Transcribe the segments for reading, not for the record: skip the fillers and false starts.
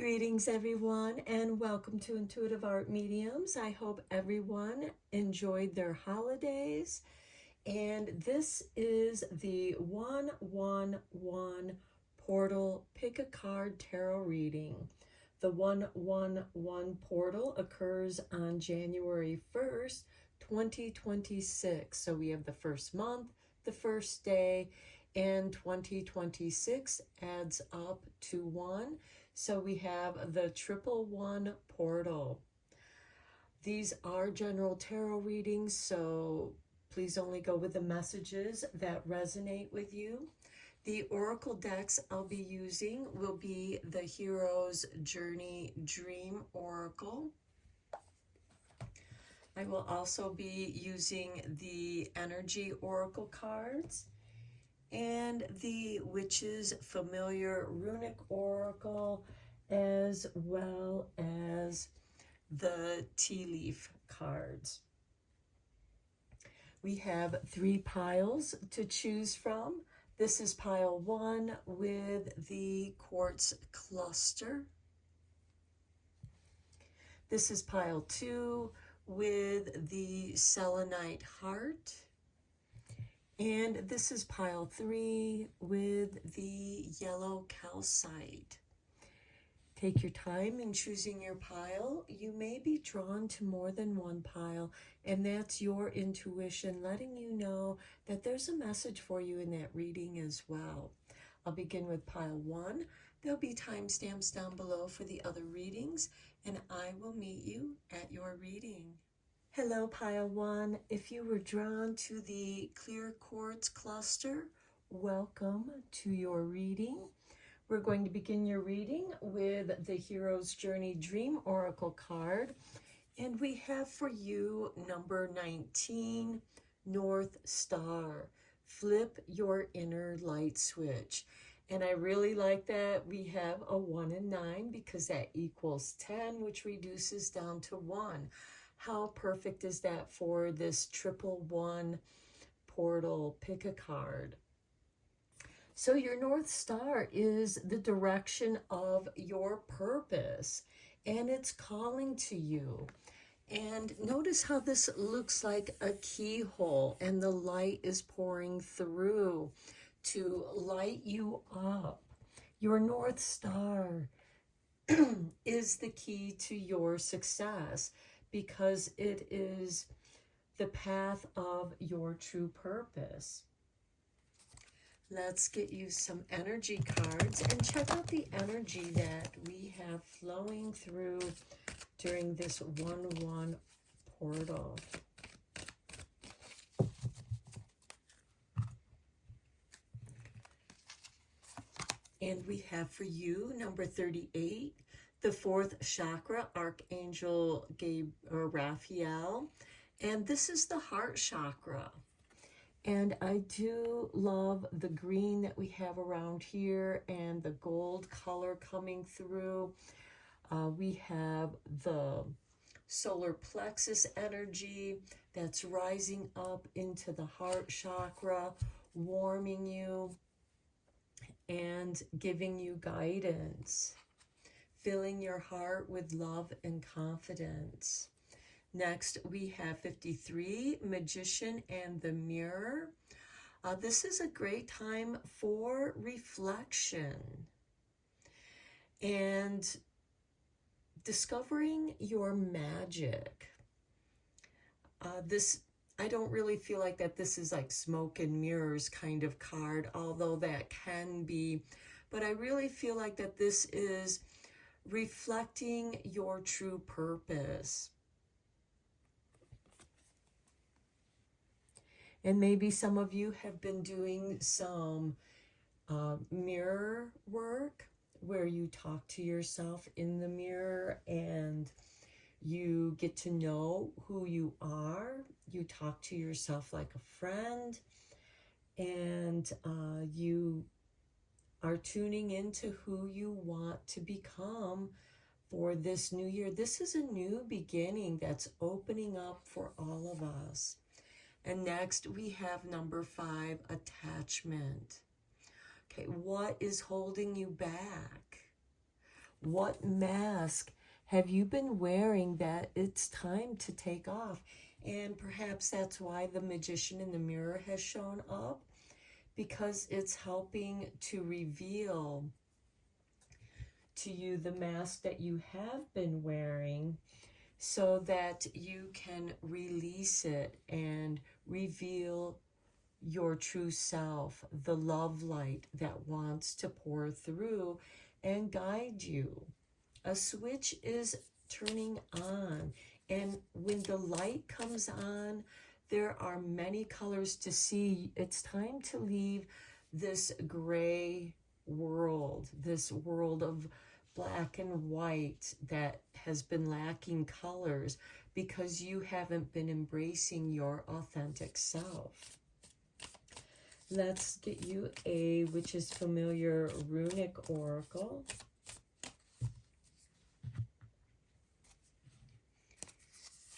Greetings, everyone, and welcome to Intuitive Art Mediums. I hope everyone enjoyed their holidays. And this is the 111 Portal Pick a Card Tarot reading. The 111 Portal occurs on January 1st, 2026. So we have the first month, the first day, and 2026 adds up to 1. So we have the 111 portal. These are general tarot readings, so please only go with the messages that resonate with you. The oracle decks I'll be using will be the Hero's Journey Dream Oracle. I will also be using the Energy Oracle cards and the Witch's Familiar Runic Oracle, as well as the tea leaf cards. We have 3 piles to choose from. This is pile 1 with the quartz cluster. This is pile 2 with the selenite heart. And this is pile 3 with the yellow calcite. Take your time in choosing your pile. You may be drawn to more than one pile, and that's your intuition letting you know that there's a message for you in that reading as well. I'll begin with pile 1. There'll be timestamps down below for the other readings, and I will meet you at your reading. Hello, pile 1. If you were drawn to the clear quartz cluster, welcome to your reading. We're going to begin your reading with the Hero's Journey Dream Oracle card. And we have for you number 19, North Star. Flip your inner light switch. And I really like that we have a 1 and 9 because that equals 10, which reduces down to 1. How perfect is that for this 111 portal? Pick a card. So your North Star is the direction of your purpose, and it's calling to you. And notice how this looks like a keyhole, and the light is pouring through to light you up. Your North Star is the key to your success, because it is the path of your true purpose. Let's get you some energy cards and check out the energy that we have flowing through during this 1-1 portal. And we have for you number 38, the 4th chakra, Archangel Raphael, and this is the heart chakra. And I do love the green that we have around here and the gold color coming through. We have the solar plexus energy that's rising up into the heart chakra, warming you and giving you guidance, filling your heart with love and confidence. Next, we have 53, Magician and the Mirror. This is a great time for reflection and discovering your magic. I don't really feel like that this is like smoke and mirrors kind of card, although that can be. But I really feel like that this is reflecting your true purpose. And maybe some of you have been doing some mirror work where you talk to yourself in the mirror and you get to know who you are. You talk to yourself like a friend, and you are tuning into who you want to become for this new year. This is a new beginning that's opening up for all of us. And next we have number 5, attachment. Okay, what is holding you back? What mask have you been wearing that it's time to take off? And perhaps that's why the magician in the mirror has shown up, because it's helping to reveal to you the mask that you have been wearing so that you can release it and reveal your true self, the love light that wants to pour through and guide you. A switch is turning on, and when the light comes on, there are many colors to see. It's time to leave this gray world, this world of black and white that has been lacking colors because you haven't been embracing your authentic self. Let's get you a Witch's Familiar Runic Oracle.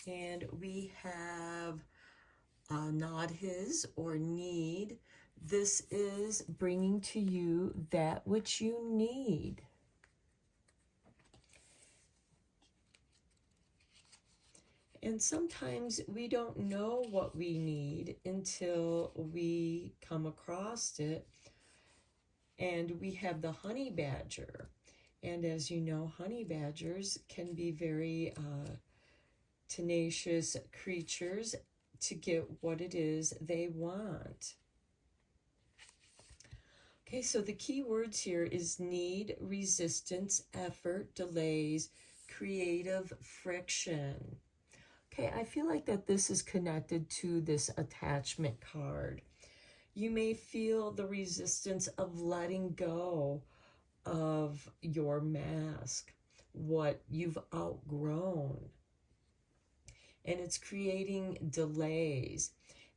And we have Nod His or Need. This is bringing to you that which you need. And sometimes we don't know what we need until we come across it. And we have the honey badger. And as you know, honey badgers can be very tenacious creatures to get what it is they want. Okay, so the key words here is need, resistance, effort, delays, creative friction. Okay, I feel like that this is connected to this attachment card. You may feel the resistance of letting go of your mask, what you've outgrown. And it's creating delays.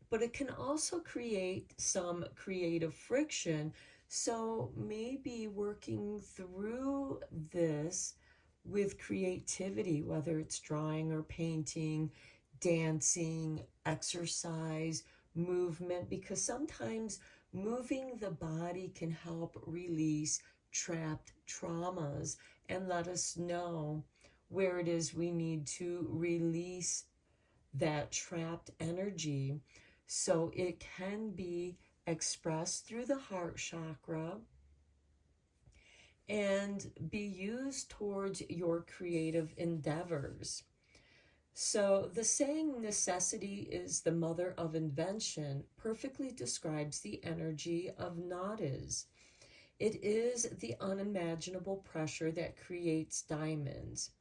But it can also create some creative friction. So maybe working through this with creativity, whether it's drawing or painting, dancing, exercise, movement, because sometimes moving the body can help release trapped traumas and let us know where it is we need to release that trapped energy so it can be expressed through the heart chakra and be used towards your creative endeavors. So the saying, necessity is the mother of invention, perfectly describes the energy of Nadis. It is the unimaginable pressure that creates diamonds.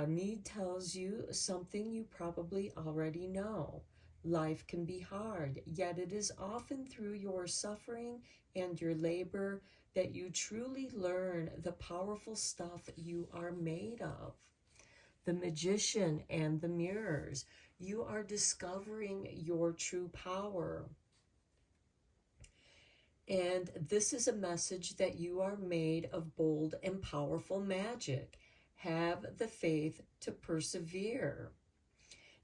Need tells you something you probably already know. Life can be hard, yet it is often through your suffering and your labor that you truly learn the powerful stuff you are made of. The magician and the mirrors, you are discovering your true power. And this is a message that you are made of bold and powerful magic. Have the faith to persevere.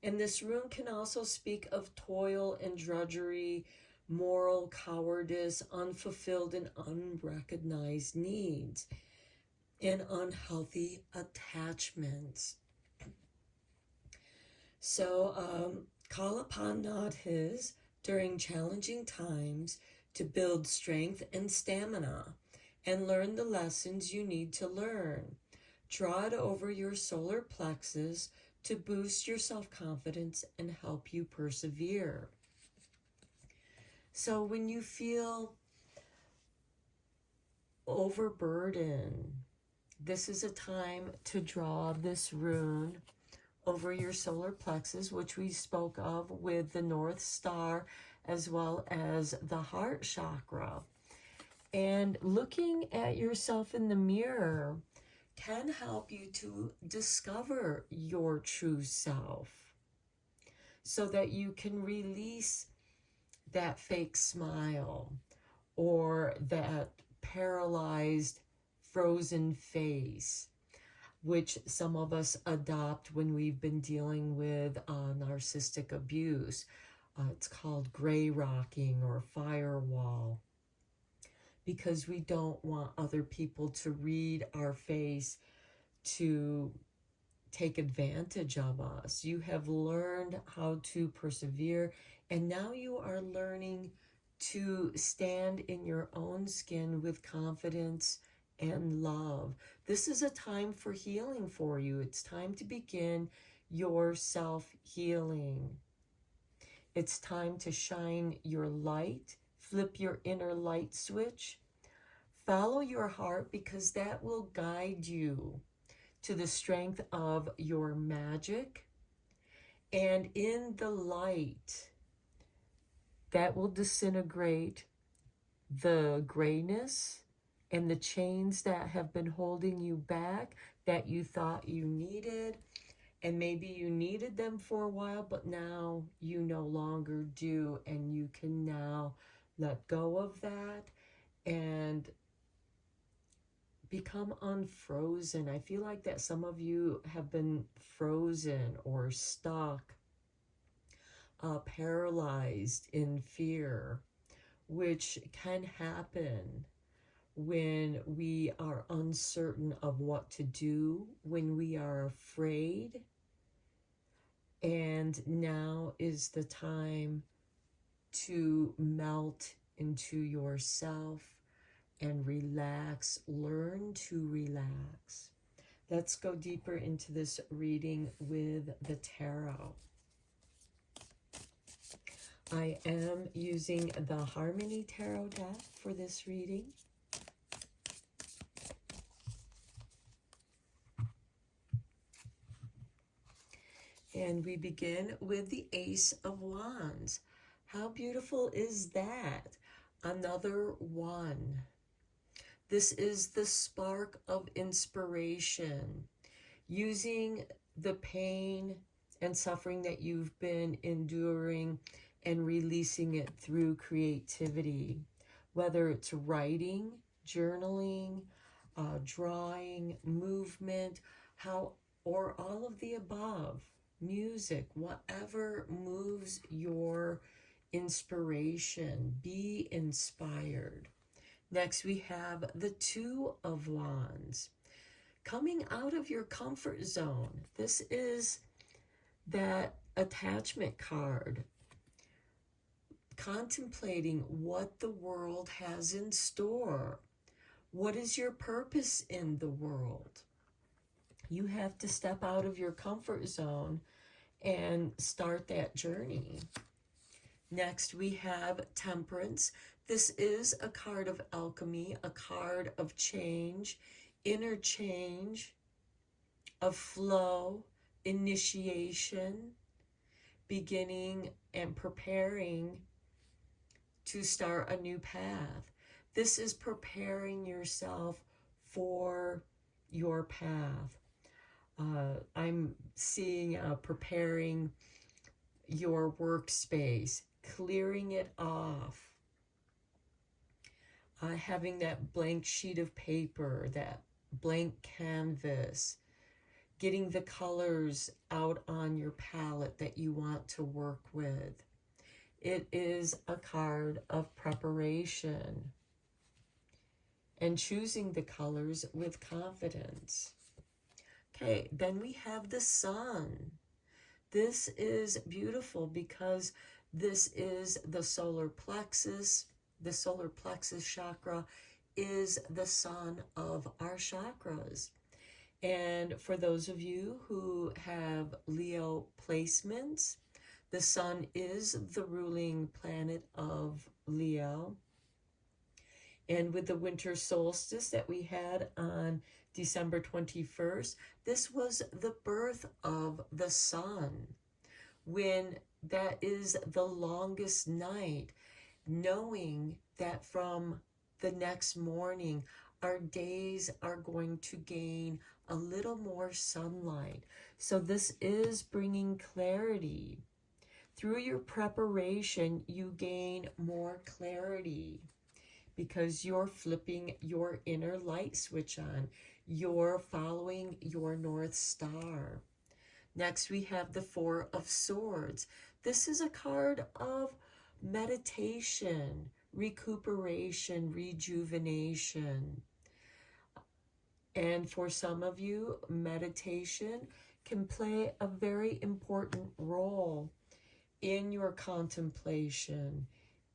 And this rune can also speak of toil and drudgery, moral cowardice, unfulfilled and unrecognized needs, and unhealthy attachments. So call upon Nod His during challenging times to build strength and stamina and learn the lessons you need to learn. Draw it over your solar plexus to boost your self-confidence and help you persevere. So when you feel overburdened, this is a time to draw this rune over your solar plexus, which we spoke of with the North Star as well as the heart chakra. And looking at yourself in the mirror can help you to discover your true self so that you can release that fake smile or that paralyzed, frozen face, which some of us adopt when we've been dealing with narcissistic abuse. It's called gray rocking or firewall. because we don't want other people to read our face to take advantage of us. You have learned how to persevere, and now you are learning to stand in your own skin with confidence and love. This is a time for healing for you. It's time to begin your self-healing. It's time to shine your light, flip your inner light switch, follow your heart, because that will guide you to the strength of your magic. And in the light, that will disintegrate the grayness and the chains that have been holding you back, that you thought you needed. And maybe you needed them for a while, but now you no longer do. And you can now let go of that and become unfrozen. I feel like that some of you have been frozen or stuck, paralyzed in fear, which can happen when we are uncertain of what to do, when we are afraid. And now is the time to melt into yourself and relax. Learn to relax. Let's go deeper into this reading with the tarot. I am using the Harmony Tarot deck for this reading. And we begin with the Ace of Wands. How beautiful is that? Another one. This is the spark of inspiration. Using the pain and suffering that you've been enduring and releasing it through creativity. Whether it's writing, journaling, drawing, movement, or all of the above. Music, whatever moves your inspiration. Be inspired. Next, we have the Two of Wands. Coming out of your comfort zone. This is that attachment card. Contemplating what the world has in store. What is your purpose in the world? You have to step out of your comfort zone and start that journey. Next, we have Temperance. This is a card of alchemy, a card of change, inner change, of flow, initiation, beginning and preparing to start a new path. This is preparing yourself for your path. I'm seeing preparing your workspace, clearing it off, having that blank sheet of paper, that blank canvas, getting the colors out on your palette that you want to work with. It is a card of preparation and choosing the colors with confidence. Okay, then we have the Sun. This is beautiful because this is the solar plexus. The solar plexus chakra is the sun of our chakras. And for those of you who have Leo placements, the sun is the ruling planet of Leo. And with the winter solstice that we had on December 21st, this was the birth of the sun, when that is the longest night, knowing that from the next morning, our days are going to gain a little more sunlight. So this is bringing clarity. Through your preparation, you gain more clarity because you're flipping your inner light switch on. You're following your North Star. Next, we have the Four of Swords. This is a card of meditation, recuperation, rejuvenation. And for some of you, meditation can play a very important role in your contemplation,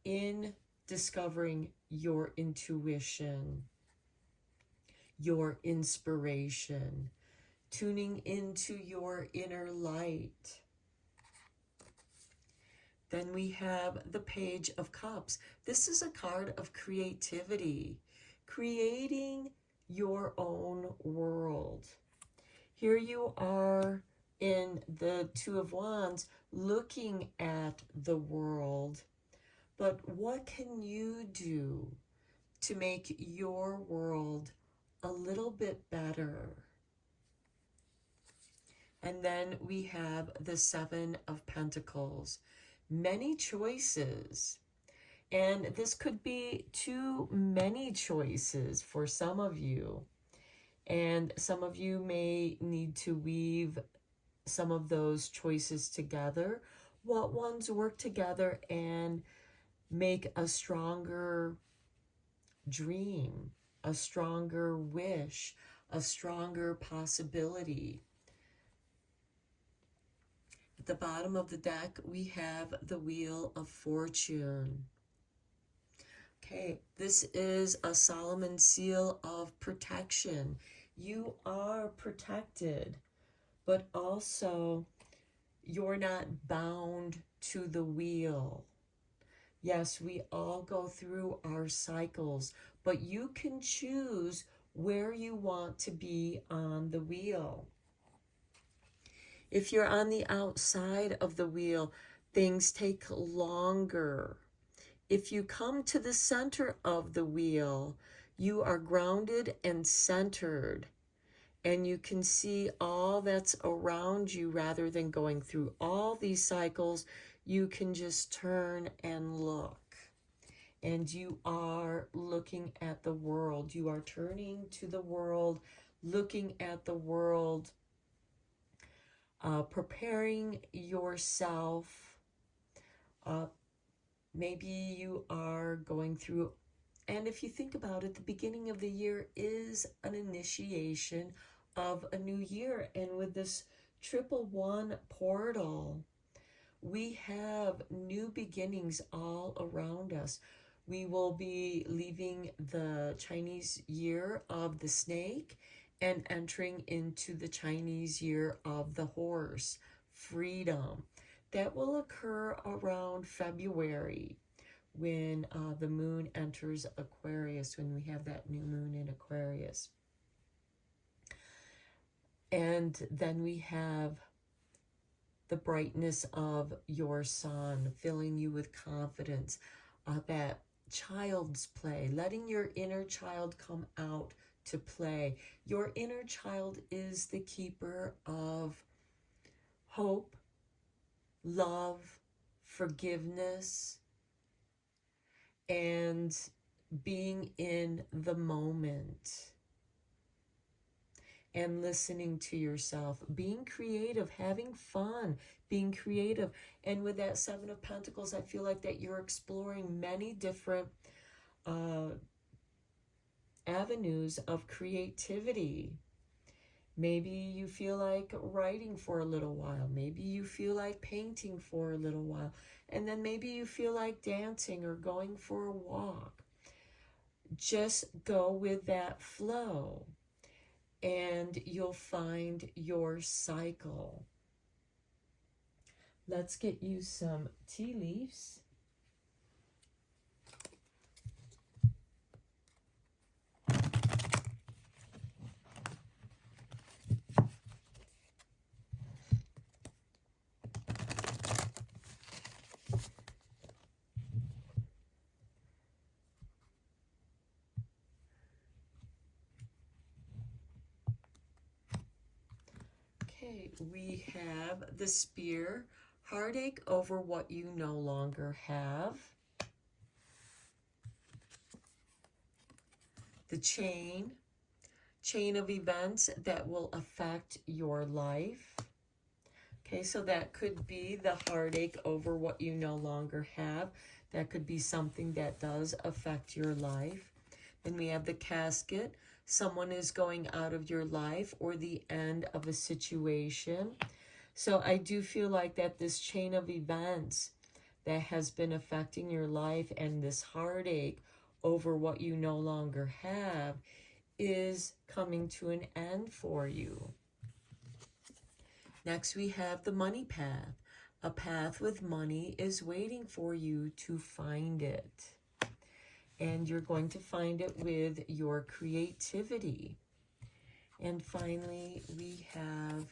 in discovering your intuition, your inspiration, tuning into your inner light. Then we have the Page of Cups. This is a card of creativity, creating your own world. Here you are in the Two of Wands looking at the world, but what can you do to make your world a little bit better? And then we have the Seven of Pentacles. Many choices. And this could be too many choices for some of you. And some of you may need to weave some of those choices together. What ones work together and make a stronger dream, a stronger wish, a stronger possibility. At the bottom of the deck, we have the Wheel of Fortune. Okay, this is a Solomon seal of protection. You are protected, but also you're not bound to the wheel. Yes, we all go through our cycles, but you can choose where you want to be on the wheel. If you're on the outside of the wheel, things take longer. If you come to the center of the wheel, you are grounded and centered, and you can see all that's around you rather than going through all these cycles. You can just turn and look, and you are looking at the world. You are turning to the world, looking at the world, preparing yourself. Maybe you are going through, and if you think about it, the beginning of the year is an initiation of a new year. And with this 111 portal, we have new beginnings all around us. We will be leaving the Chinese year of the snake and entering into the Chinese year of the horse, freedom. That will occur around February when the moon enters Aquarius, when we have that new moon in Aquarius. And then we have the brightness of your sun, filling you with confidence, that child's play, letting your inner child come out to play. Your inner child is the keeper of hope, love, forgiveness, and being in the moment and listening to yourself, being creative, having fun, being creative. And with that Seven of Pentacles, I feel like that you're exploring many different avenues of creativity. Maybe you feel like writing for a little while. Maybe you feel like painting for a little while. And then maybe you feel like dancing or going for a walk. Just go with that flow, and you'll find your cycle. Let's get you some tea leaves. Okay, we have the Spear, heartache over what you no longer have. The Chain, chain of events that will affect your life. Okay, so that could be the heartache over what you no longer have. That could be something that does affect your life. Then we have the casket. Someone is going out of your life or the end of a situation. So I do feel like that this chain of events that has been affecting your life and this heartache over what you no longer have is coming to an end for you. Next, we have the money path. A path with money is waiting for you to find it. And you're going to find it with your creativity. And finally, we have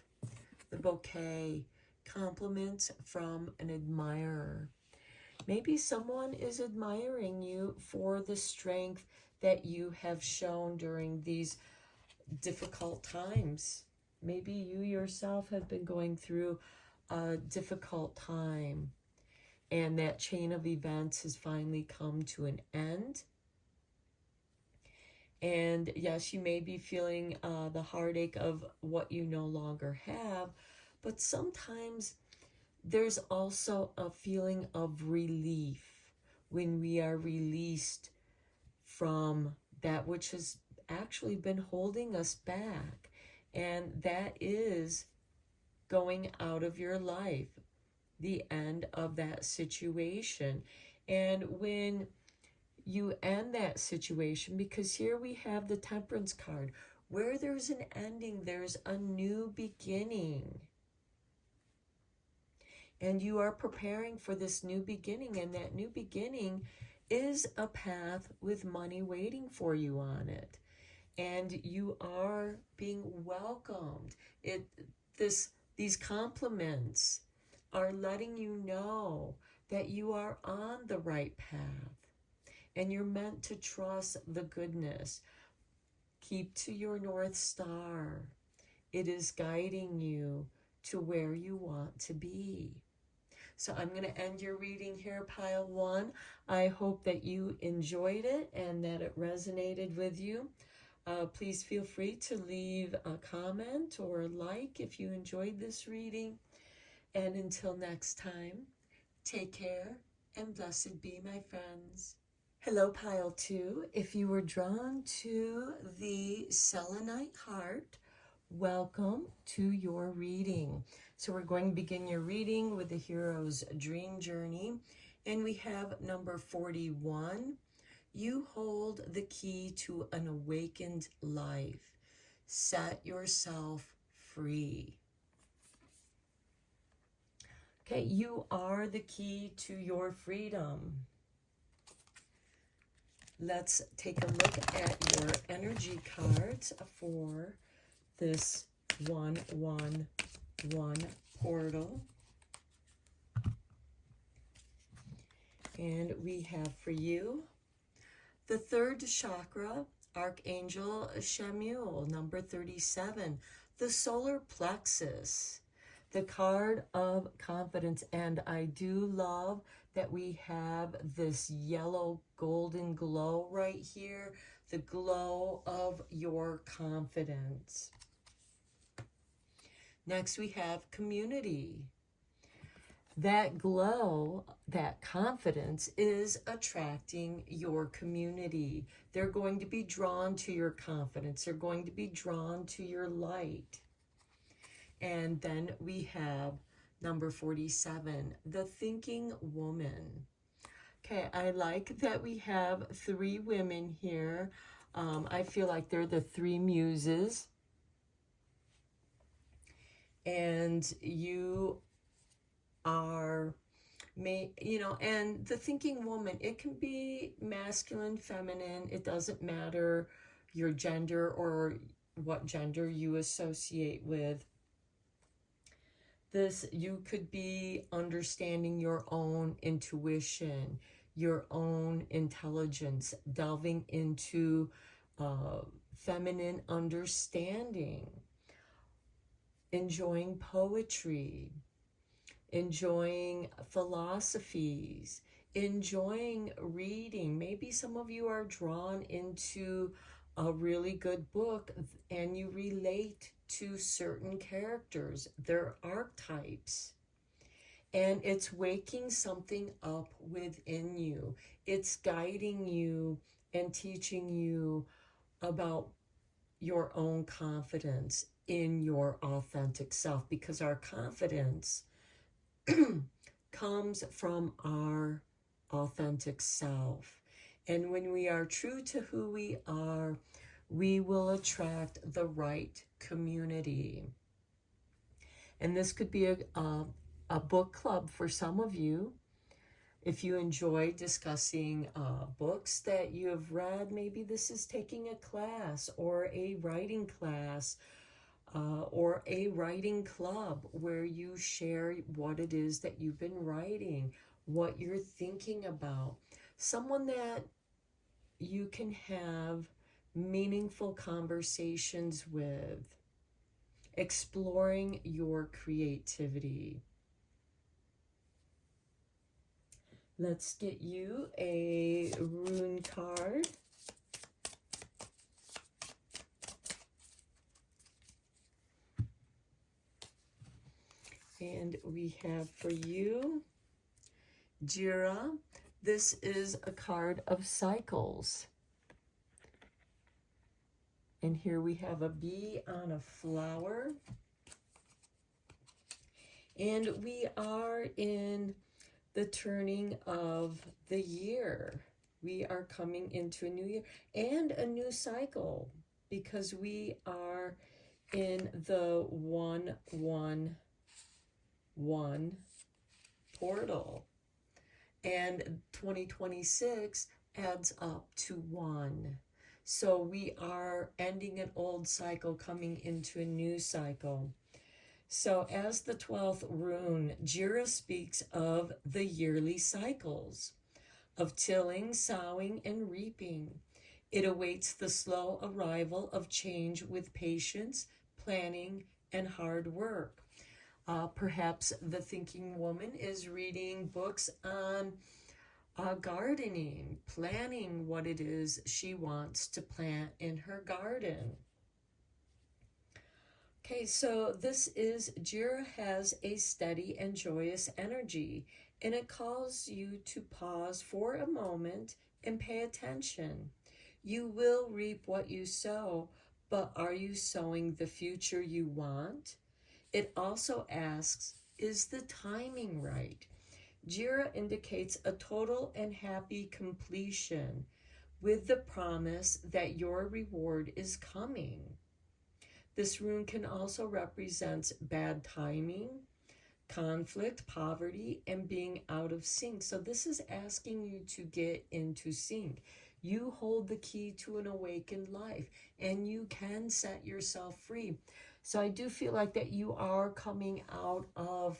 the bouquet, compliments from an admirer. Maybe someone is admiring you for the strength that you have shown during these difficult times. Maybe you yourself have been going through a difficult time, and that chain of events has finally come to an end. And yes, you may be feeling the heartache of what you no longer have, but sometimes there's also a feeling of relief when we are released from that which has actually been holding us back. And that is going out of your life, the end of that situation. And when you end that situation, because here we have the Temperance card, where there's an ending, there's a new beginning. And you are preparing for this new beginning, and that new beginning is a path with money waiting for you on it. And you are being welcomed. These compliments are letting you know that you are on the right path. And you're meant to trust the goodness. Keep to your North Star. It is guiding you to where you want to be. So I'm going to end your reading here, Pile 1. I hope that you enjoyed it and that it resonated with you. Please feel free to leave a comment or a like if you enjoyed this reading. And until next time, take care and blessed be, my friends. Hello, Pile 2. If you were drawn to the selenite heart, welcome to your reading. So we're going to begin your reading with the hero's dream journey. And we have number 41. You hold the key to an awakened life. Set yourself free. Okay, you are the key to your freedom. Let's take a look at your energy cards for this 111 portal. And we have for you the third chakra, Archangel Chamuel, number 37, the solar plexus, the card of confidence. And I do love that we have this yellow golden glow right here, the glow of your confidence. Next, we have community. That glow, that confidence is attracting your community. They're going to be drawn to your confidence. They're going to be drawn to your light. And then we have number 47, the thinking woman. Okay, I like that we have 3 women here. I feel like they're the 3 muses. And you are, and the thinking woman, it can be masculine, feminine, it doesn't matter your gender or what gender you associate with. This, you could be understanding your own intuition, your own intelligence, delving into feminine understanding, enjoying poetry, enjoying philosophies, enjoying reading. Maybe some of you are drawn into a really good book and you relate to certain characters, their archetypes. And it's waking something up within you. It's guiding you and teaching you about your own confidence in your authentic self, because our confidence comes from our authentic self. And when we are true to who we are, we will attract the right community. And this could be a book club for some of you. If you enjoy discussing books that you have read, maybe this is taking a class or a writing class or a writing club where you share what it is that you've been writing, what you're thinking about. Someone that you can have meaningful conversations with, exploring your creativity. Let's get you a rune card. And we have for you, Jira. This is a card of cycles. And here we have a bee on a flower. And we are in the turning of the year. We are coming into a new year and a new cycle, because we are in the 1-1-1 portal. And 2026 adds up to 1. So we are ending an old cycle, coming into a new cycle. So as the 12th rune, Jira speaks of the yearly cycles of tilling, sowing, and reaping. It awaits the slow arrival of change with patience, planning, and hard work. Perhaps the thinking woman is reading books on gardening, planning what it is she wants to plant in her garden. Okay, so this is, Jira has a steady and joyous energy, and it calls you to pause for a moment and pay attention. You will reap what you sow, but are you sowing the future you want? It also asks, is the timing right? Jira indicates a total and happy completion with the promise that your reward is coming. This rune can also represent bad timing, conflict, poverty, and being out of sync. So this is asking you to get into sync. You hold the key to an awakened life, and you can set yourself free. So I do feel like that you are coming out of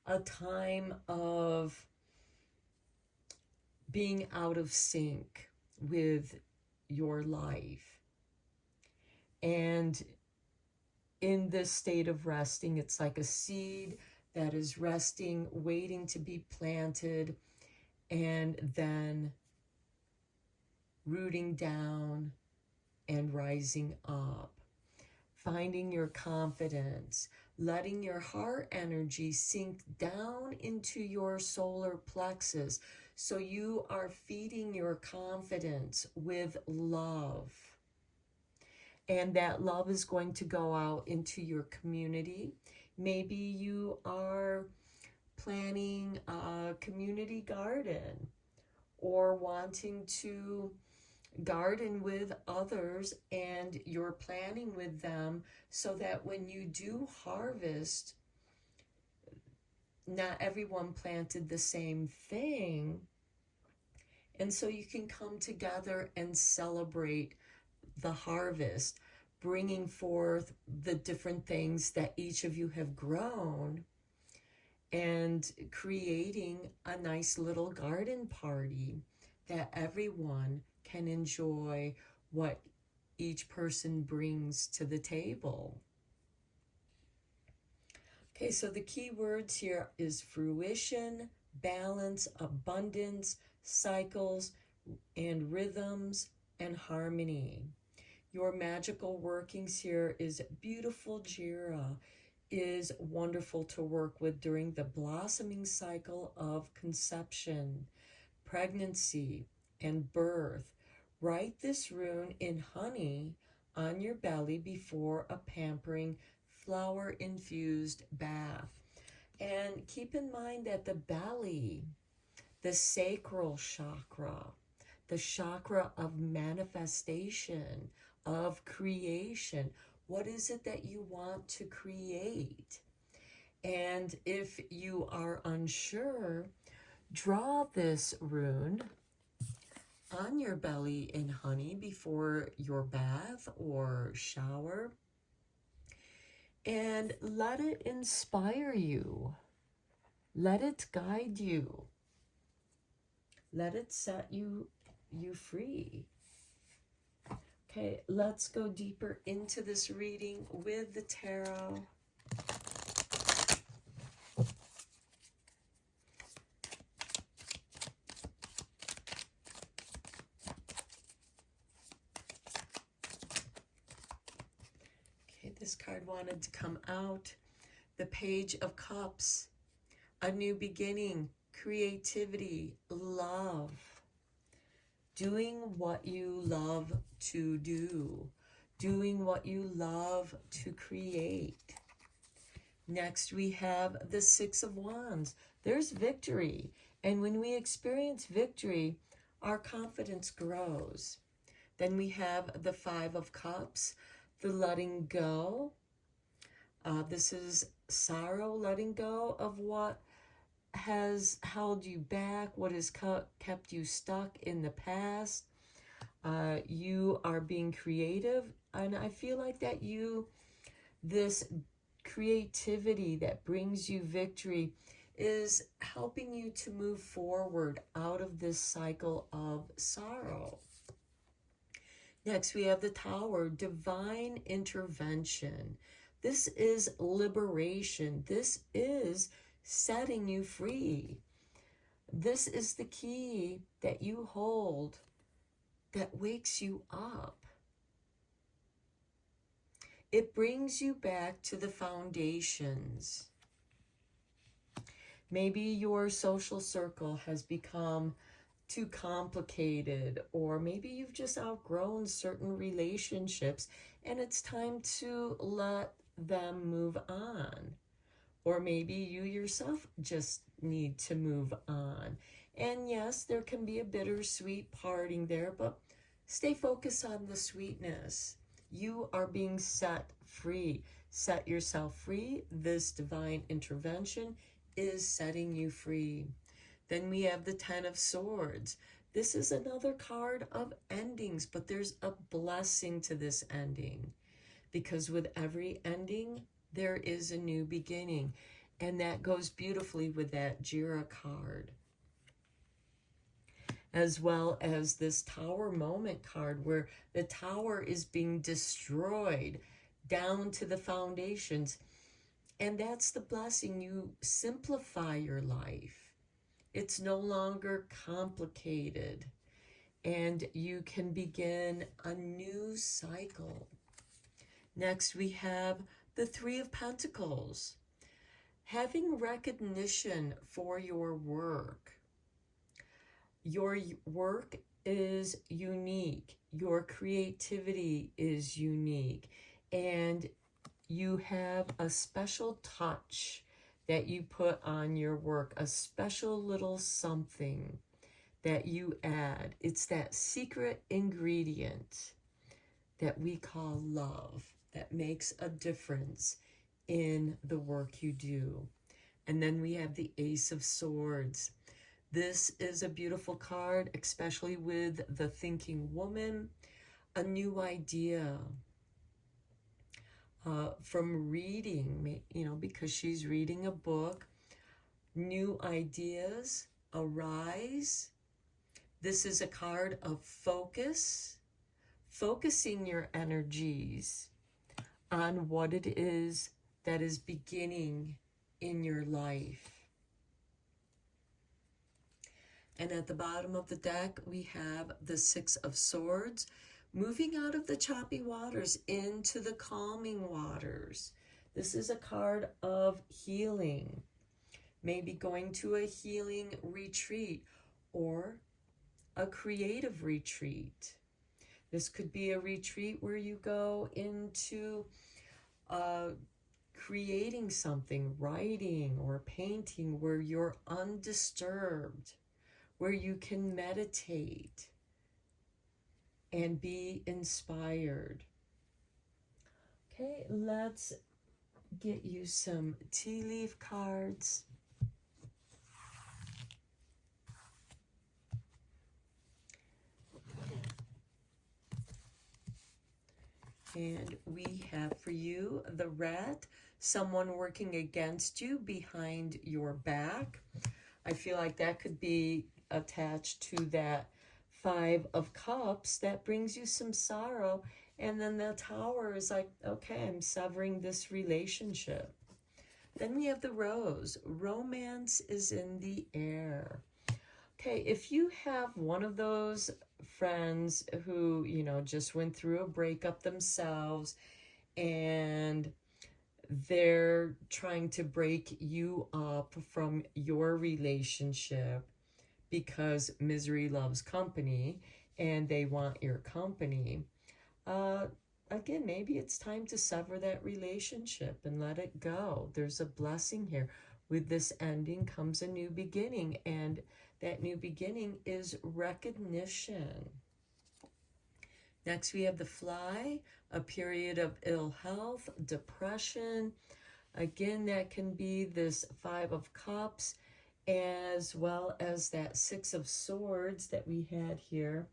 a time of being out of sync with your life. And in this state of resting, it's like a seed that is resting, waiting to be planted, and then rooting down and rising up. Finding your confidence, letting your heart energy sink down into your solar plexus. So you are feeding your confidence with love. And that love is going to go out into your community. Maybe you are planning a community garden or wanting to garden with others, and you're planning with them so that when you do harvest, not everyone planted the same thing. And so you can come together and celebrate the harvest, bringing forth the different things that each of you have grown and creating a nice little garden party that everyone can enjoy what each person brings to the table. Okay, so the key words here is fruition, balance, abundance, cycles, and rhythms, and harmony. Your magical workings here is beautiful, Jira. is wonderful to work with during the blossoming cycle of conception, pregnancy, and birth. Write this rune in honey on your belly before a pampering flower-infused bath. And keep in mind that the belly, the sacral chakra, the chakra of manifestation, of creation, what is it that you want to create? And if you are unsure, draw this rune on your belly in honey before your bath or shower, and let it inspire you. Let it guide you. Let it set you free. Okay, let's go deeper into this reading with the tarot. This card wanted to come out. The Page of Cups, a new beginning, creativity, love, doing what you love to do, doing what you love to create. Next, we have the Six of Wands. There's victory. And when we experience victory, our confidence grows. Then we have the Five of Cups, the letting go. This is sorrow, letting go of what has held you back, what has kept you stuck in the past. You are being creative, and I feel like that this creativity that brings you victory is helping you to move forward out of this cycle of sorrow. Next, we have the Tower, divine intervention. This is liberation. This is setting you free. This is the key that you hold that wakes you up. It brings you back to the foundations. Maybe your social circle has become too complicated, or maybe you've just outgrown certain relationships and it's time to let them move on. Or maybe you yourself just need to move on. And yes, there can be a bittersweet parting there, but stay focused on the sweetness. You are being set free. Set yourself free. This divine intervention is setting you free. Then we have the Ten of Swords. This is another card of endings, but there's a blessing to this ending, because with every ending, there is a new beginning. And that goes beautifully with that Jira card. As well as this Tower Moment card, where the tower is being destroyed down to the foundations. And that's the blessing. You simplify your life. It's no longer complicated. And you can begin a new cycle. Next, we have the Three of Pentacles. Having recognition for your work. Your work is unique. Your creativity is unique. And you have a special touch that you put on your work, a special little something that you add. It's that secret ingredient that we call love that makes a difference in the work you do. And then we have the Ace of Swords. This is a beautiful card, especially with the thinking woman, a new idea. From reading, because she's reading a book, new ideas arise. This is a card of focus, focusing your energies on what it is that is beginning in your life. And at the bottom of the deck, we have the Six of Swords, moving out of the choppy waters into the calming waters. This is a card of healing. Maybe going to a healing retreat or a creative retreat. This could be a retreat where you go into creating something, writing or painting, where you're undisturbed, where you can meditate and be inspired. Okay, let's get you some tea leaf cards. And we have for you the rat, someone working against you behind your back. I feel like that could be attached to that 5 of Cups that brings you some sorrow. And then the Tower is like, okay, I'm severing this relationship. Then we have the Rose. Romance is in the air. Okay, if you have one of those friends who, you know, just went through a breakup themselves and they're trying to break you up from your relationship because misery loves company and they want your company, again, maybe it's time to sever that relationship and let it go. There's a blessing here. With this ending comes a new beginning, and that new beginning is recognition. Next, we have the Fly, a period of ill health, depression. Again, that can be this 5 of Cups, as well as that 6 of Swords that we had here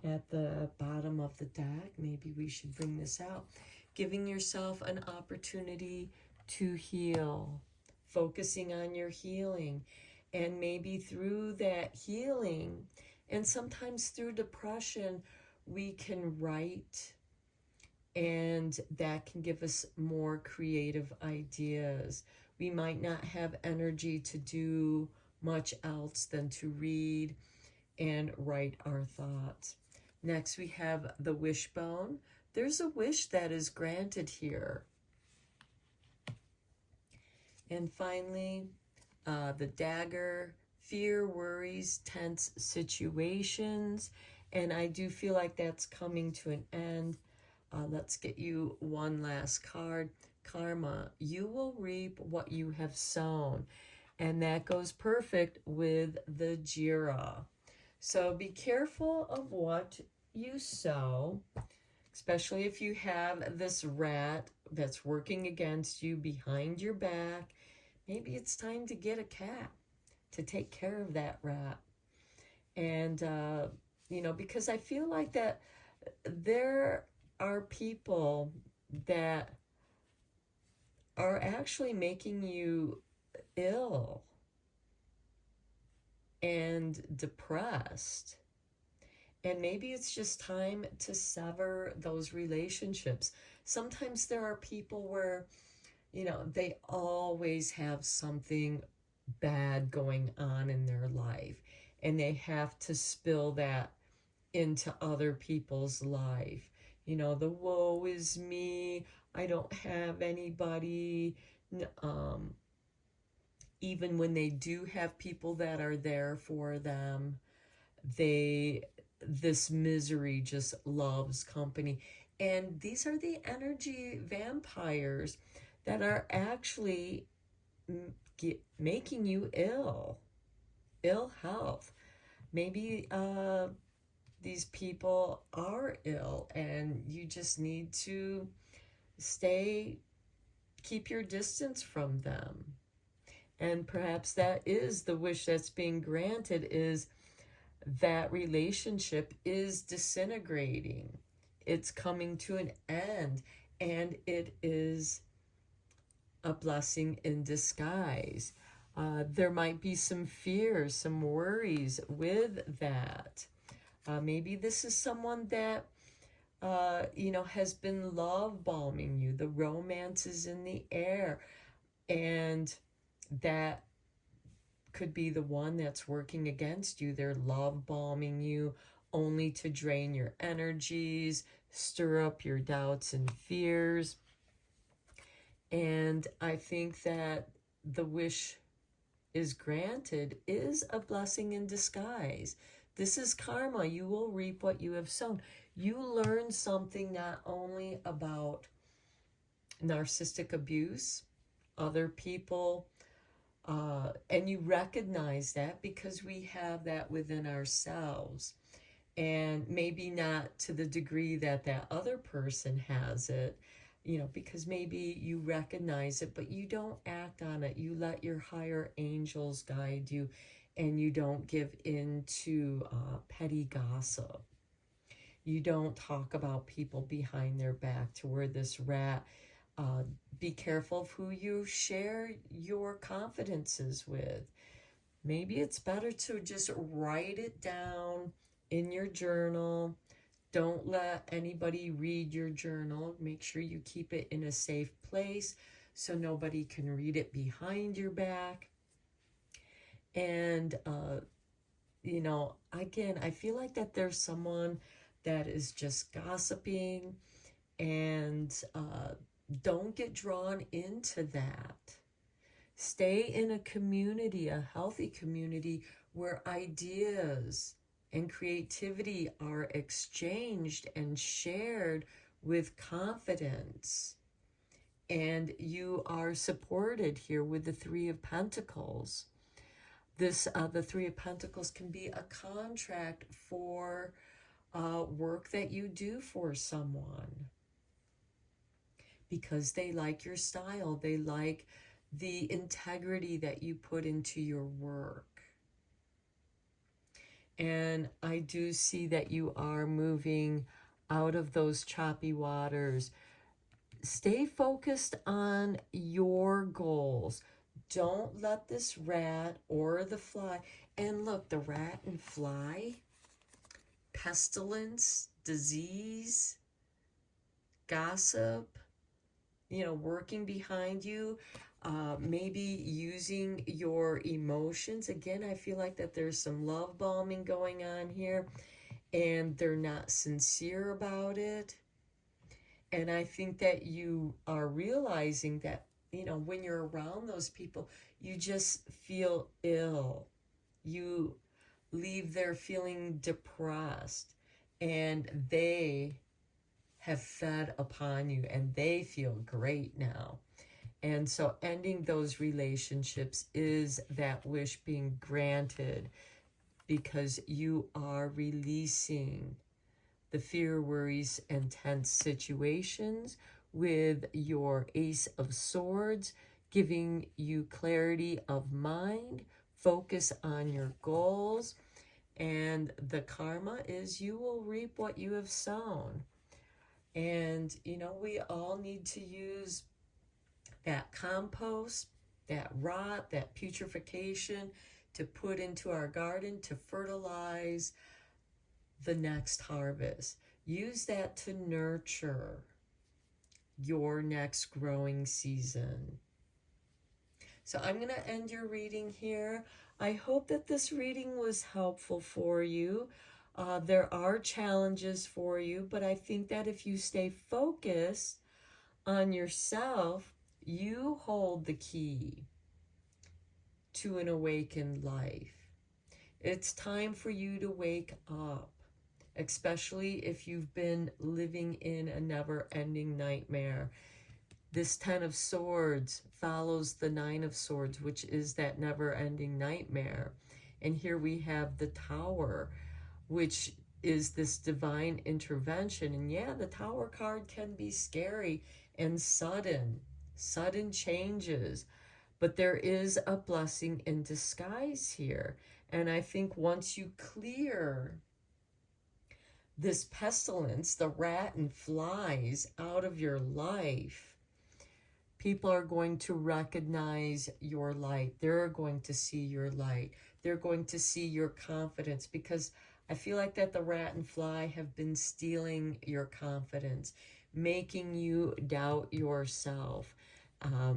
at the bottom of the deck. Maybe we should bring this out. Giving yourself an opportunity to heal, focusing on your healing. And maybe through that healing, and sometimes through depression, we can write, and that can give us more creative ideas. We might not have energy to do much else than to read and write our thoughts. Next, we have the Wishbone. There's a wish that is granted here. And finally, the Dagger, fear, worries, tense situations. And I do feel like that's coming to an end. Let's get you one last card. Karma, you will reap what you have sown. And that goes perfect with the Jira. So be careful of what you sow, especially if you have this rat that's working against you behind your back. Maybe it's time to get a cat to take care of that rat. And, you know, because I feel like that there are people that are actually making you ill and depressed. And maybe it's just time to sever those relationships. Sometimes there are people where, you know, they always have something bad going on in their life, and they have to spill that into other people's life. You know, the woe is me, I don't have anybody. Even when they do have people that are there for them, this misery just loves company. And these are the energy vampires that are actually making you ill health. Maybe these people are ill and you just need to keep your distance from them. And perhaps that is the wish that's being granted, is that relationship is disintegrating. It's coming to an end, and it is a blessing in disguise. There might be some fears, some worries with that. Maybe this is someone that, you know, has been love bombing you. The romance is in the air, and that could be the one that's working against you. They're love bombing you only to drain your energies, stir up your doubts and fears. And I think that the wish is granted is a blessing in disguise. This is karma. You will reap what you have sown. You learn something not only about narcissistic abuse, other people, and you recognize that because we have that within ourselves. And maybe not to the degree that that other person has it, because maybe you recognize it, but you don't act on it. You let your higher angels guide you, and you don't give in to petty gossip. You don't talk about people behind their back to where this rat, be careful of who you share your confidences with. Maybe it's better to just write it down in your journal. Don't let anybody read your journal. Make sure you keep it in a safe place so nobody can read it behind your back. And, again, I feel like that there's someone that is just gossiping, and don't get drawn into that. Stay in a community, a healthy community, where ideas and creativity are exchanged and shared with confidence. And you are supported here with the Three of Pentacles. The Three of Pentacles can be a contract for work that you do for someone, because they like your style. They like the integrity that you put into your work. And I do see that you are moving out of those choppy waters. Stay focused on your goals. Don't let this rat or the fly, and look, the rat and fly, pestilence, disease, gossip, working behind you, maybe using your emotions. Again, I feel like that there's some love bombing going on here, and they're not sincere about it. And I think that you are realizing that, when you're around those people, you just feel ill. You leave there feeling depressed, and they have fed upon you, and they feel great now. And so ending those relationships is that wish being granted, because you are releasing the fear, worries, and tense situations with your Ace of Swords, giving you clarity of mind, focus on your goals, and the karma is you will reap what you have sown. And, we all need to use that compost, that rot, that putrefaction to put into our garden to fertilize the next harvest. Use that to nurture your next growing season. So I'm going to end your reading here. I hope that this reading was helpful for you. There are challenges for you, but I think that if you stay focused on yourself, you hold the key to an awakened life. It's time for you to wake up, especially if you've been living in a never-ending nightmare. This Ten of Swords follows the Nine of Swords, which is that never-ending nightmare. And here we have the Tower, which is this divine intervention. And yeah, the Tower card can be scary and sudden changes. But there is a blessing in disguise here. And I think once you clear this pestilence, the rat and flies, out of your life, people are going to recognize your light. They're going to see your light. They're going to see your confidence, because I feel like that the rat and fly have been stealing your confidence, making you doubt yourself,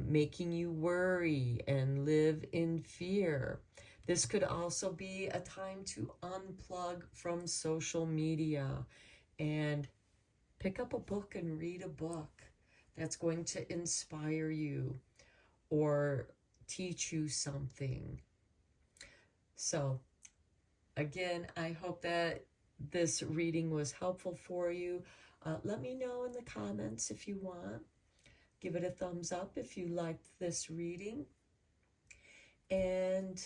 making you worry and live in fear. This could also be a time to unplug from social media and pick up a book and read a book. that's going to inspire you or teach you something. So again, I hope that this reading was helpful for you. Let me know in the comments if you want. Give it a thumbs up if you liked this reading. And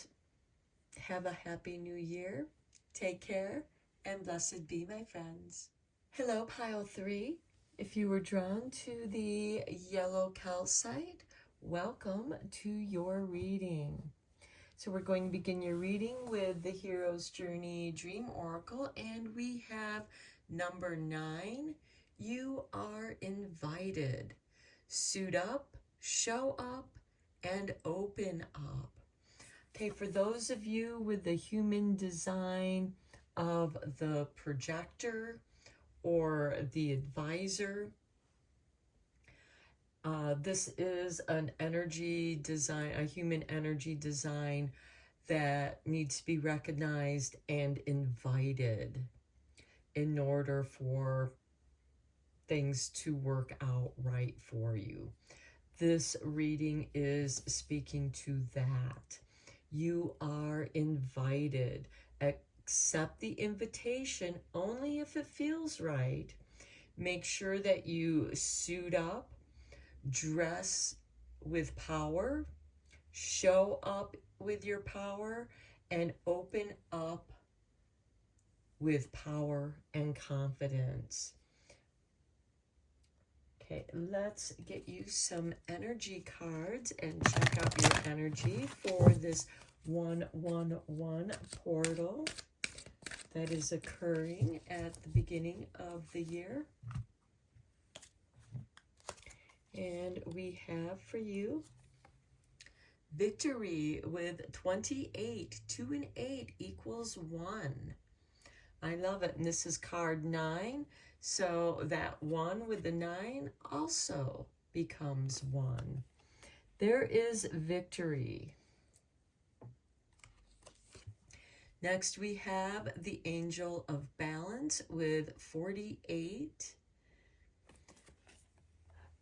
have a happy new year. Take care, and blessed be, my friends. Hello, Pile 3. If you were drawn to the yellow calcite, welcome to your reading. So we're going to begin your reading with the Hero's Journey Dream Oracle, and we have number 9. You are invited. Suit up, show up, and open up. Okay, for those of you with the human design of the projector or the advisor, this is an energy design, a human energy design that needs to be recognized and invited in order for things to work out right for you. This reading is speaking to that. You are invited. Accept the invitation only if it feels right. Make sure that you suit up, dress with power, show up with your power, and open up with power and confidence. Okay, let's get you some energy cards and check out your energy for this 111 portal that is occurring at the beginning of the year. And we have for you victory with 28. 2 and 8 equals 1. I love it. And this is card 9. So that 1 with the 9 also becomes 1. There is victory. Next we have the Angel of Balance with 48.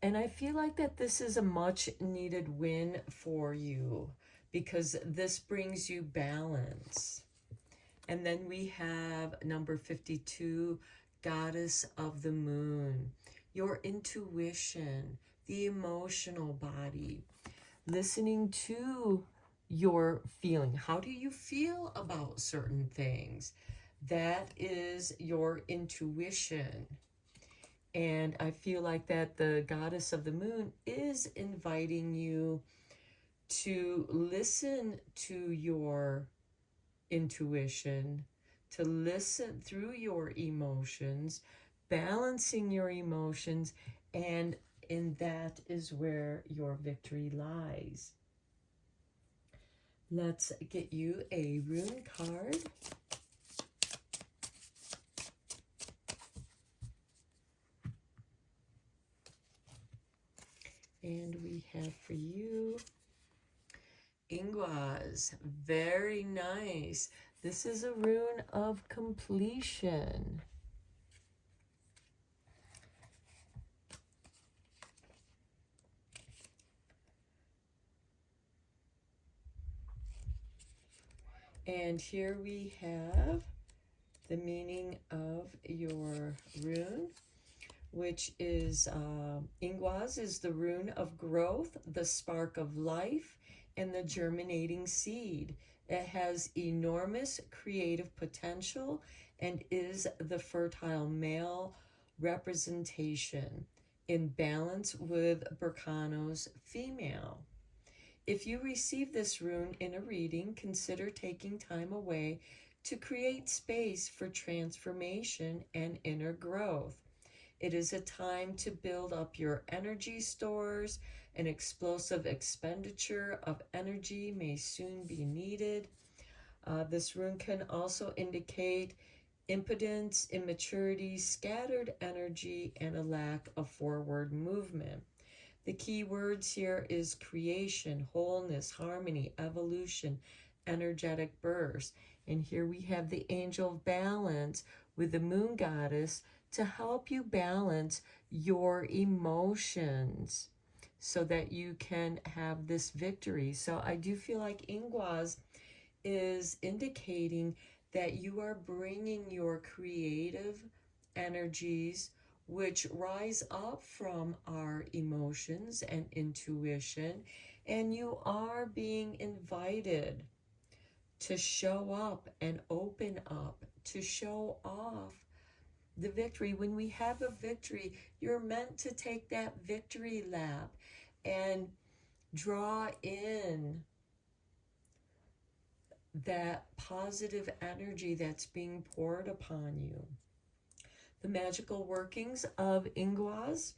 And I feel like that this is a much needed win for you because this brings you balance. And then we have number 52, Goddess of the Moon, your intuition, the emotional body, listening to your feeling. How do you feel about certain things? That is your intuition. And I feel like that the Goddess of the Moon is inviting you to listen to your intuition, to listen through your emotions, balancing your emotions, and that is where your victory lies. Let's get you a rune card. And we have for you Ingwas. Very nice. This is a rune of completion. And here we have the meaning of your rune, which is Ingwas is the rune of growth, the spark of life, and the germinating seed. It has enormous creative potential and is the fertile male representation in balance with Berkano's female. If you receive this rune in a reading, consider taking time away to create space for transformation and inner growth. It is a time to build up your energy stores. An explosive expenditure of energy may soon be needed. This rune can also indicate impotence, immaturity, scattered energy, and a lack of forward movement. The key words here is creation, wholeness, harmony, evolution, energetic burst. And here we have the Angel of Balance with the Moon Goddess to help you balance your emotions so that you can have this victory. So I do feel like Ingwas is indicating that you are bringing your creative energies, which rise up from our emotions and intuition, and you are being invited to show up and open up, to show off the victory. When we have a victory, you're meant to take that victory lap and draw in that positive energy that's being poured upon you. The magical workings of Ingwas.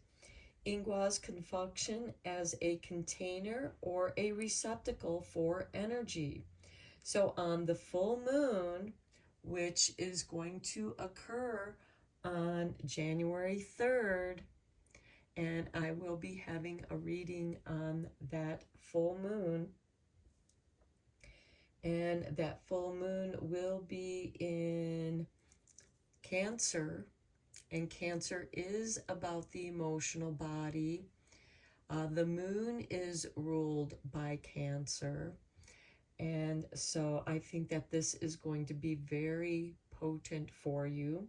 Ingwas can function as a container or a receptacle for energy. So on the full moon, which is going to occur on January 3rd, and I will be having a reading on that full moon, and that full moon will be in Cancer, and Cancer is about the emotional body. The moon is ruled by Cancer, and so I think that this is going to be very potent for you.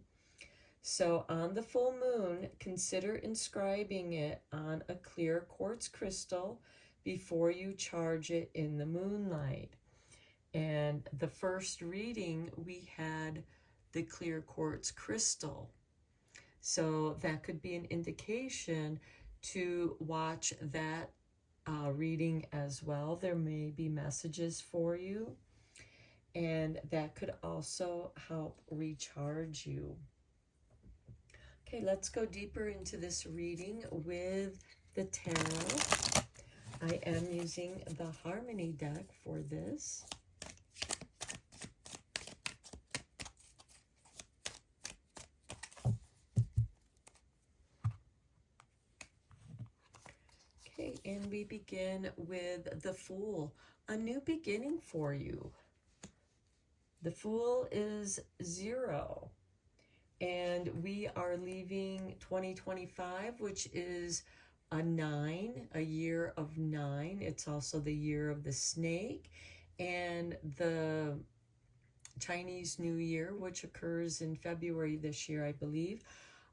So on the full moon, consider inscribing it on a clear quartz crystal before you charge it in the moonlight. And the first reading, we had the clear quartz crystal. So that could be an indication to watch that reading as well. There may be messages for you, and that could also help recharge you. Okay, let's go deeper into this reading with the tarot. I am using the Harmony deck for this. Okay, and we begin with the Fool, a new beginning for you. The Fool is 0, and we are leaving 2025, which is a 9, a year of 9. It's also the year of the snake, and the Chinese New Year, which occurs in February this year, I believe,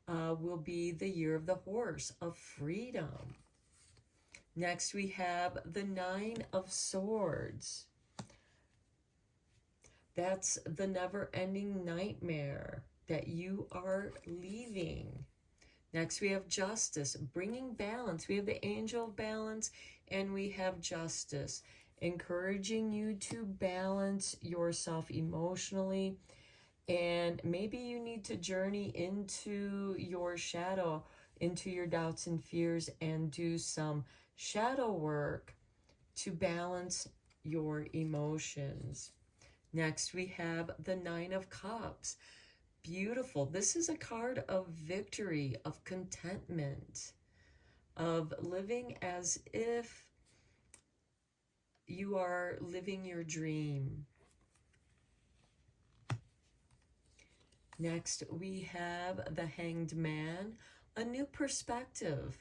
will be the year of the horse, of freedom. Next, we have the 9 of Swords. That's the never-ending nightmare that you are leaving. Next, we have Justice, bringing balance. We have the Angel of Balance, and we have Justice, encouraging you to balance yourself emotionally. And maybe you need to journey into your shadow, into your doubts and fears, and do some shadow work to balance your emotions. Next, we have the 9 of Cups. Beautiful. This is a card of victory, of contentment, of living as if you are living your dream. Next, we have the Hanged Man, a new perspective,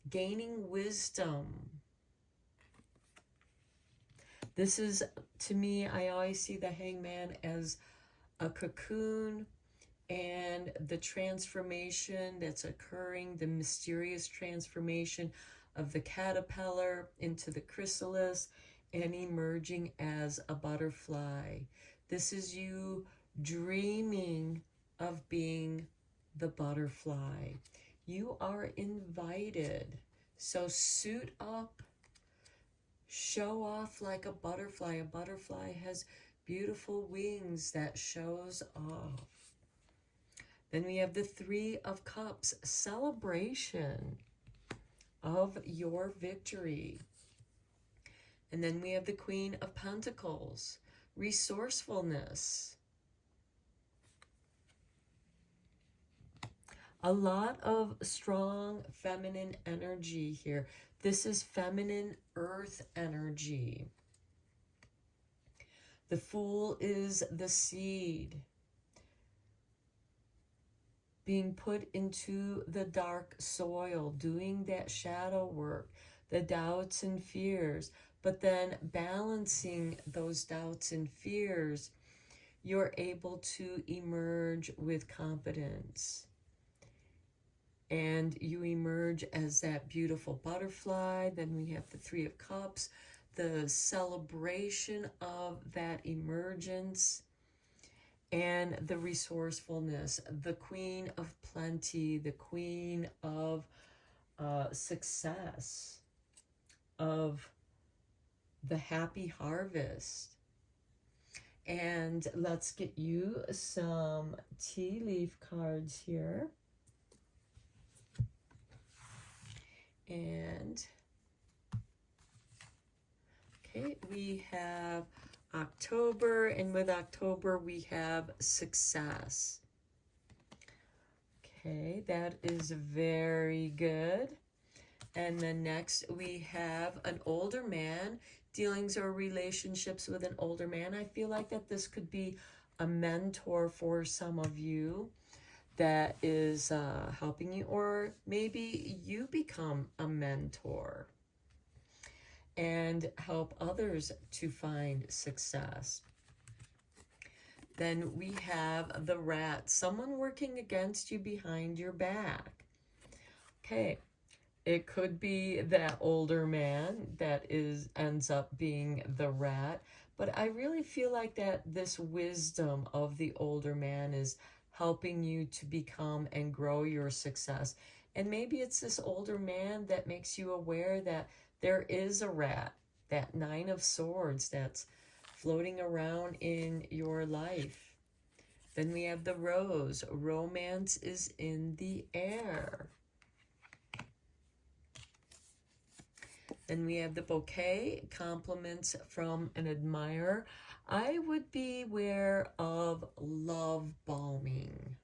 gaining wisdom. This is, to me, I always see the Hangman as a cocoon, and the transformation that's occurring, the mysterious transformation of the caterpillar into the chrysalis and emerging as a butterfly. This is you dreaming of being the butterfly. You are invited. So suit up, show off like a butterfly. A butterfly has beautiful wings that shows off. Then we have the 3 of Cups, celebration of your victory. And then we have the Queen of Pentacles, resourcefulness. A lot of strong feminine energy here. This is feminine earth energy. The Fool is the seed. being put into the dark soil, doing that shadow work, the doubts and fears, but then balancing those doubts and fears, you're able to emerge with confidence. And you emerge as that beautiful butterfly. Then we have the Three of Cups, the celebration of that emergence, and the resourcefulness, the Queen of Plenty, the Queen of success, of the happy harvest. And let's get you some tea leaf cards here. And okay, we have October, and with October we have success. Okay, that is very good. And then next we have an older man, dealings or relationships with an older man. I feel like that this could be a mentor for some of you that is helping you, or maybe you become a mentor and help others to find success. Then we have the rat, someone working against you behind your back. Okay, it could be that older man that ends up being the rat, but I really feel like that this wisdom of the older man is helping you to become and grow your success. And maybe it's this older man that makes you aware that there is a rat, that Nine of Swords that's floating around in your life. Then we have the rose. Romance is in the air. Then we have the bouquet. Compliments from an admirer. I would beware of love bombing,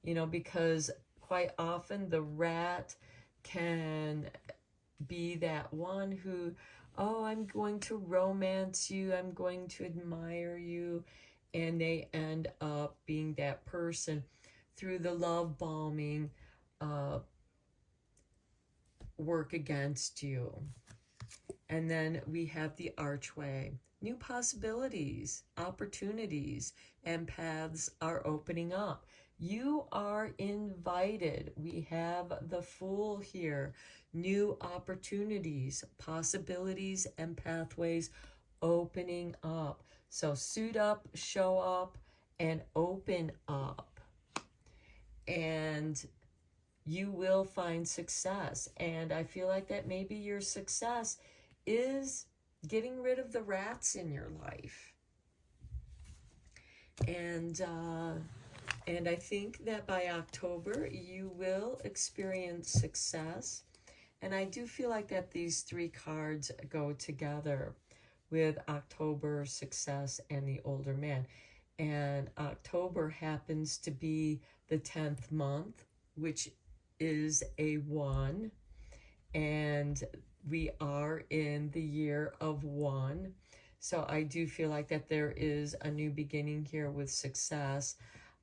you know, because quite often the rat can be that one who, oh, I'm going to romance you, I'm going to admire you, and they end up being that person through the love bombing work against you. And then we have the archway. New possibilities, opportunities, and paths are opening up. You are invited. We have the Fool here. New opportunities, possibilities, and pathways opening up. So suit up, show up, and open up. And you will find success. And I feel like that maybe your success is getting rid of the rats in your life. And I think that by October, you will experience success. And I do feel like that these three cards go together with October, success, and the older man. And October happens to be the 10th month, which is a 1. And we are in the year of 1. So I do feel like that there is a new beginning here with success.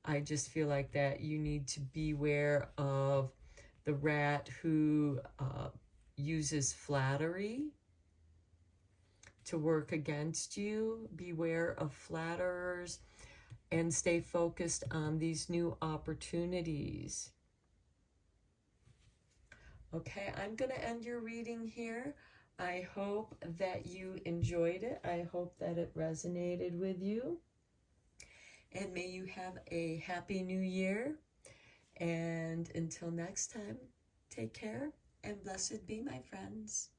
I just feel like that you need to beware of the rat who uses flattery to work against you. Beware of flatterers and stay focused on these new opportunities. Okay, I'm going to end your reading here. I hope that you enjoyed it. I hope that it resonated with you. And may you have a happy new year. And until next time, take care and blessed be, my friends.